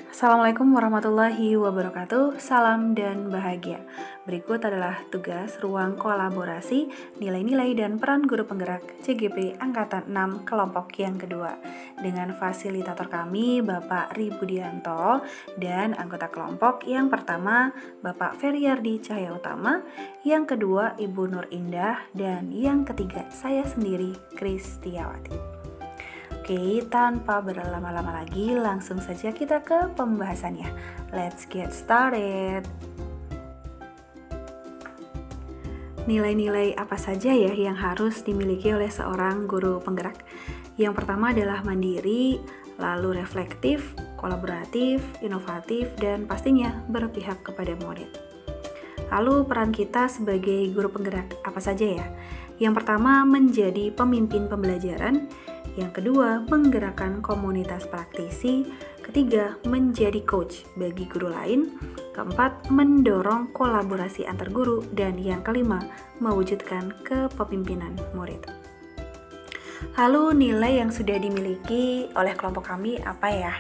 Assalamualaikum warahmatullahi wabarakatuh. Salam dan bahagia. Berikut adalah tugas ruang kolaborasi, nilai-nilai dan peran guru penggerak CGP Angkatan 6 kelompok yang kedua dengan fasilitator kami Bapak Ri Budianto dan anggota kelompok yang pertama Bapak Feryardi Cahya Utama, yang kedua Ibu Nur Indah, dan yang ketiga saya sendiri Kristiawati. Oke, tanpa berlama-lama lagi, langsung saja kita ke pembahasannya. Let's get started. Nilai-nilai apa saja ya yang harus dimiliki oleh seorang guru penggerak? Yang pertama adalah mandiri, lalu reflektif, kolaboratif, inovatif, dan pastinya berpihak kepada murid. Lalu peran kita sebagai guru penggerak apa saja ya? Yang pertama, menjadi pemimpin pembelajaran. Yang kedua, menggerakkan komunitas praktisi. Ketiga, menjadi coach bagi guru lain. Keempat, mendorong kolaborasi antar guru. Dan yang kelima, mewujudkan kepemimpinan murid. Lalu nilai yang sudah dimiliki oleh kelompok kami apa ya?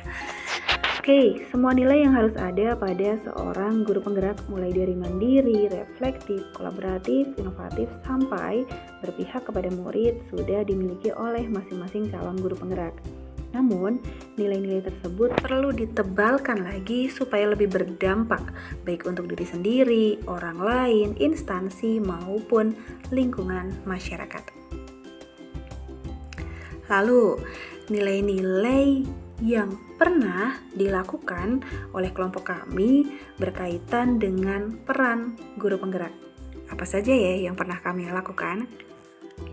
Oke, semua nilai yang harus ada pada seorang guru penggerak mulai dari mandiri, reflektif, kolaboratif, inovatif, sampai berpihak kepada murid sudah dimiliki oleh masing-masing calon guru penggerak. Namun, nilai-nilai tersebut perlu ditebalkan lagi supaya lebih berdampak, baik untuk diri sendiri, orang lain, instansi, maupun lingkungan masyarakat. Lalu, nilai-nilai yang pernah dilakukan oleh kelompok kami berkaitan dengan peran guru penggerak. Apa saja ya yang pernah kami lakukan?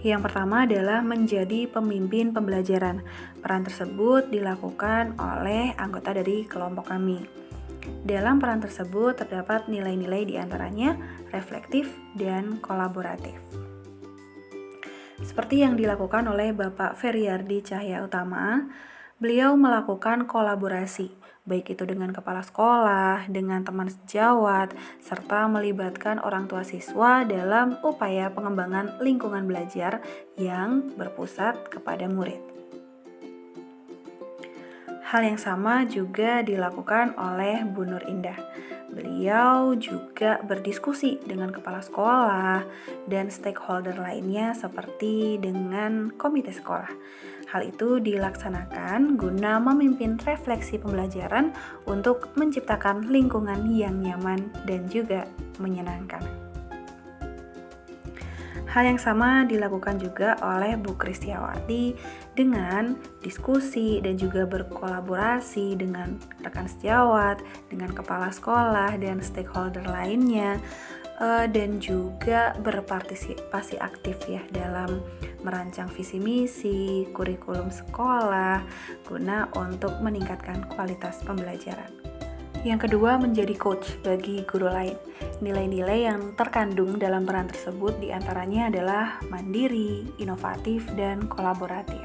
Yang pertama adalah menjadi pemimpin pembelajaran. Peran tersebut dilakukan oleh anggota dari kelompok kami. Dalam peran tersebut terdapat nilai-nilai diantaranya reflektif dan kolaboratif. Seperti yang dilakukan oleh Bapak Feryardi Cahya Utama, beliau melakukan kolaborasi, baik itu dengan kepala sekolah, dengan teman sejawat, serta melibatkan orang tua siswa dalam upaya pengembangan lingkungan belajar yang berpusat kepada murid. Hal yang sama juga dilakukan oleh Bu Nur Indah. Beliau juga berdiskusi dengan kepala sekolah dan stakeholder lainnya seperti dengan komite sekolah. Hal itu dilaksanakan guna memimpin refleksi pembelajaran untuk menciptakan lingkungan yang nyaman dan juga menyenangkan. Hal yang sama dilakukan juga oleh Bu Kristiawati dengan diskusi dan juga berkolaborasi dengan rekan sejawat, dengan kepala sekolah dan stakeholder lainnya, dan juga berpartisipasi aktif ya dalam merancang visi misi, kurikulum sekolah guna untuk meningkatkan kualitas pembelajaran. Yang kedua, menjadi coach bagi guru lain. Nilai-nilai yang terkandung dalam peran tersebut diantaranya adalah mandiri, inovatif, dan kolaboratif.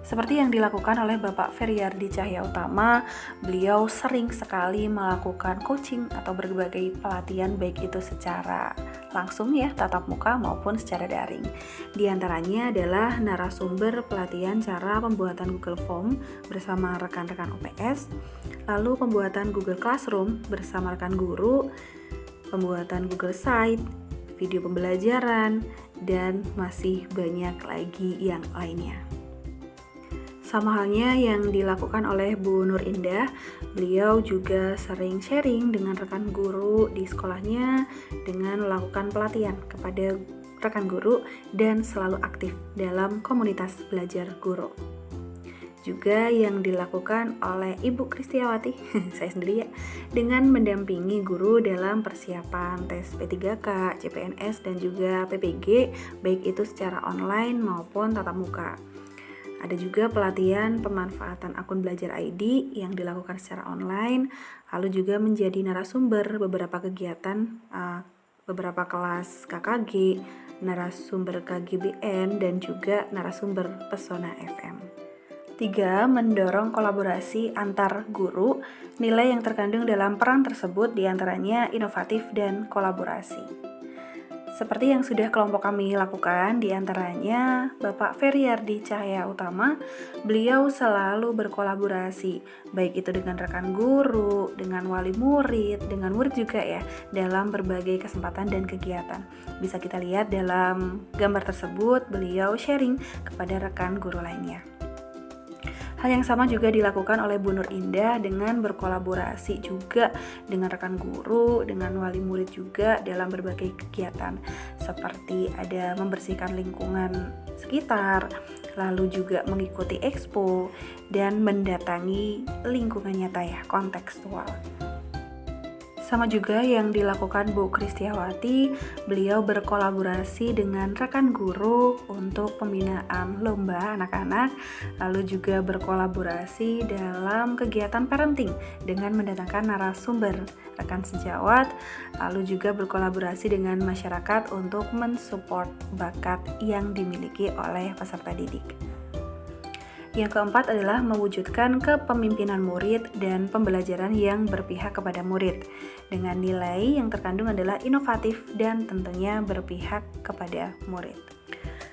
Seperti yang dilakukan oleh Bapak Feryardi Cahya Utama, beliau sering sekali melakukan coaching atau berbagai pelatihan baik itu secara langsung ya, tatap muka maupun secara daring. Di antaranya adalah narasumber pelatihan cara pembuatan Google Form bersama rekan-rekan UPS, lalu pembuatan Google Classroom bersama rekan guru, pembuatan Google Site, video pembelajaran, dan masih banyak lagi yang lainnya. Sama halnya yang dilakukan oleh Bu Nur Indah, beliau juga sering sharing dengan rekan guru di sekolahnya dengan melakukan pelatihan kepada rekan guru dan selalu aktif dalam komunitas belajar guru. Juga yang dilakukan oleh Ibu Kristiawati, saya sendiri ya, dengan mendampingi guru dalam persiapan tes P3K, CPNS, dan juga PPG, baik itu secara online maupun tatap muka. Ada juga pelatihan pemanfaatan akun Belajar ID yang dilakukan secara online, lalu juga menjadi narasumber beberapa kegiatan, beberapa kelas KKG, narasumber KGBN, dan juga narasumber Pesona FM. 3. Mendorong kolaborasi antar guru. Nilai yang terkandung dalam peran tersebut diantaranya inovatif dan kolaborasi. Seperti yang sudah kelompok kami lakukan, diantaranya Bapak Feryardi Cahya Utama, beliau selalu berkolaborasi, baik itu dengan rekan guru, dengan wali murid, dengan murid juga ya, dalam berbagai kesempatan dan kegiatan. Bisa kita lihat dalam gambar tersebut, beliau sharing kepada rekan guru lainnya. Hal yang sama juga dilakukan oleh Bu Nur Indah dengan berkolaborasi juga dengan rekan guru, dengan wali murid juga dalam berbagai kegiatan seperti ada membersihkan lingkungan sekitar, lalu juga mengikuti expo dan mendatangi lingkungan nyata ya, kontekstual. Sama juga yang dilakukan Bu Kristiawati, beliau berkolaborasi dengan rekan guru untuk pembinaan lomba anak-anak, lalu juga berkolaborasi dalam kegiatan parenting dengan mendatangkan narasumber rekan sejawat, lalu juga berkolaborasi dengan masyarakat untuk mensupport bakat yang dimiliki oleh peserta didik. Yang keempat adalah mewujudkan kepemimpinan murid dan pembelajaran yang berpihak kepada murid dengan nilai yang terkandung adalah inovatif dan tentunya berpihak kepada murid.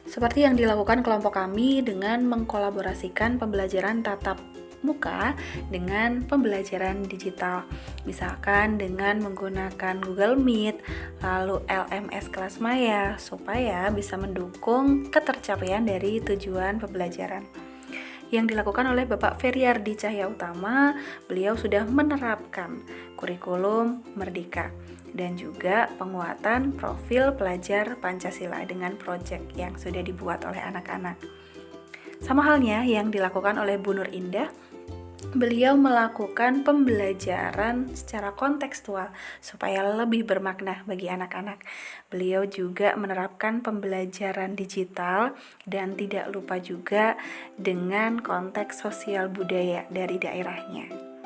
Seperti yang dilakukan kelompok kami dengan mengkolaborasikan pembelajaran tatap muka dengan pembelajaran digital, misalkan dengan menggunakan Google Meet, lalu LMS kelas maya supaya bisa mendukung ketercapaian dari tujuan pembelajaran. Yang dilakukan oleh Bapak Feryardi Cahya Utama, beliau sudah menerapkan kurikulum Merdeka dan juga penguatan profil pelajar Pancasila dengan proyek yang sudah dibuat oleh anak-anak. Sama halnya yang dilakukan oleh Bu Nur Indah, beliau melakukan pembelajaran secara kontekstual supaya lebih bermakna bagi anak-anak. Beliau juga menerapkan pembelajaran digital dan tidak lupa juga dengan konteks sosial budaya dari daerahnya.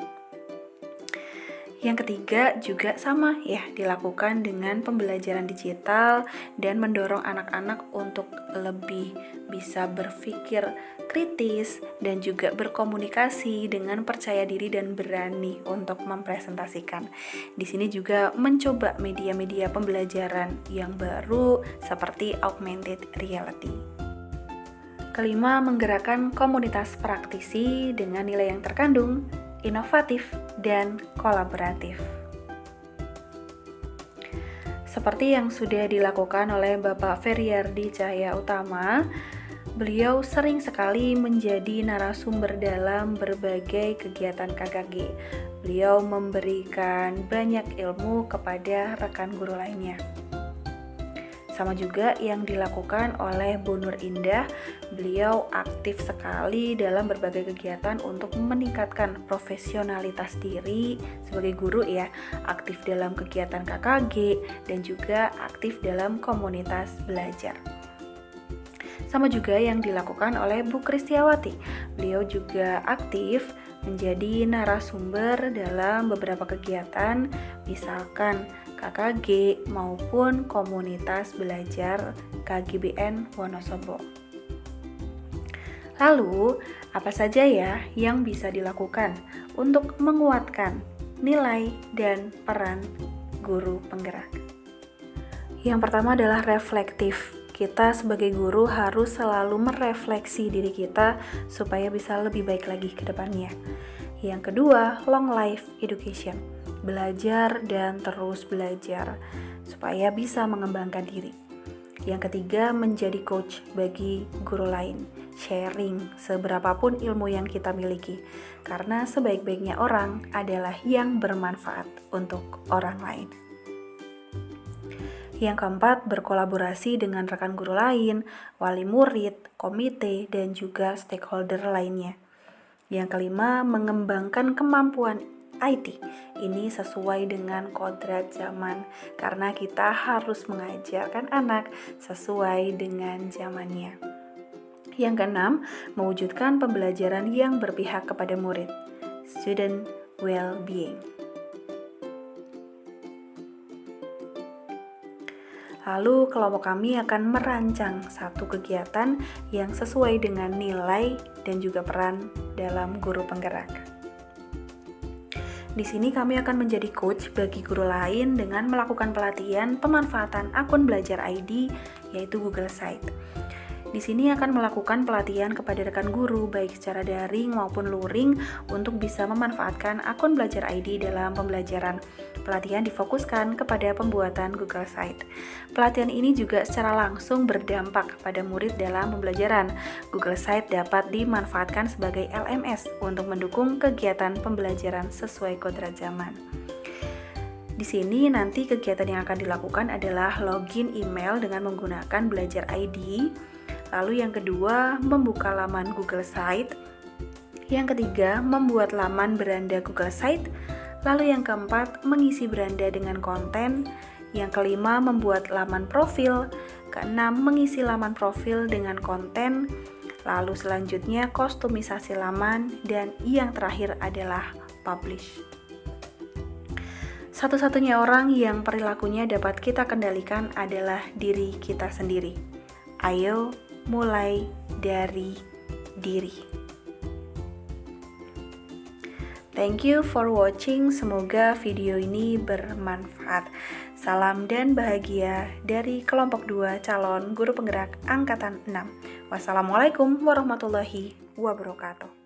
Yang ketiga juga sama ya, dilakukan dengan pembelajaran digital dan mendorong anak-anak untuk lebih bisa berpikir kritis dan juga berkomunikasi dengan percaya diri dan berani untuk mempresentasikan. Di sini juga mencoba media-media pembelajaran yang baru seperti augmented reality. Kelima, menggerakkan komunitas praktisi dengan nilai yang terkandung inovatif dan kolaboratif. Seperti yang sudah dilakukan oleh Bapak Feryardi Cahya Utama, beliau sering sekali menjadi narasumber dalam berbagai kegiatan KKG. Beliau memberikan banyak ilmu kepada rekan guru lainnya. Sama juga yang dilakukan oleh Bu Nur Indah, beliau aktif sekali dalam berbagai kegiatan untuk meningkatkan profesionalitas diri sebagai guru ya, aktif dalam kegiatan KKG dan juga aktif dalam komunitas belajar. Sama juga yang dilakukan oleh Bu Kristiawati, beliau juga aktif menjadi narasumber dalam beberapa kegiatan, misalkan KKG maupun komunitas belajar KGBN Wonosobo. Lalu, apa saja ya yang bisa dilakukan untuk menguatkan nilai dan peran guru penggerak? Yang pertama adalah reflektif. Kita sebagai guru harus selalu merefleksi diri kita supaya bisa lebih baik lagi ke depannya. Yang kedua, long life education. Belajar dan terus belajar supaya bisa mengembangkan diri. Yang ketiga, menjadi coach bagi guru lain, sharing seberapapun ilmu yang kita miliki, karena sebaik-baiknya orang adalah yang bermanfaat untuk orang lain. Yang keempat, berkolaborasi dengan rekan guru lain, wali murid, komite, dan juga stakeholder lainnya. Yang kelima, mengembangkan kemampuan IT. Ini sesuai dengan kodrat zaman karena kita harus mengajarkan anak sesuai dengan zamannya. Yang keenam, mewujudkan pembelajaran yang berpihak kepada murid. Student well-being. Lalu kelompok kami akan merancang satu kegiatan yang sesuai dengan nilai dan juga peran dalam guru penggerak. Di sini kami akan menjadi coach bagi guru lain dengan melakukan pelatihan pemanfaatan akun belajar ID, yaitu Google Site. Di sini akan melakukan pelatihan kepada rekan guru baik secara daring maupun luring untuk bisa memanfaatkan akun belajar ID dalam pembelajaran. Pelatihan difokuskan kepada pembuatan Google Site. Pelatihan ini juga secara langsung berdampak pada murid dalam pembelajaran. Google Site dapat dimanfaatkan sebagai LMS untuk mendukung kegiatan pembelajaran sesuai kodrat zaman. Di sini nanti kegiatan yang akan dilakukan adalah login email dengan menggunakan belajar ID. Lalu yang kedua, membuka laman Google Site. Yang ketiga, membuat laman beranda Google Site. Lalu yang keempat, mengisi beranda dengan konten. Yang kelima, membuat laman profil. Keenam, mengisi laman profil dengan konten. Lalu selanjutnya, kostumisasi laman. Dan yang terakhir adalah publish. Satu-satunya orang yang perilakunya dapat kita kendalikan adalah diri kita sendiri. Ayo mulai dari diri. Thank you for watching. Semoga video ini bermanfaat. Salam dan bahagia dari kelompok 2 calon guru penggerak angkatan 6. Wassalamualaikum warahmatullahi wabarakatuh.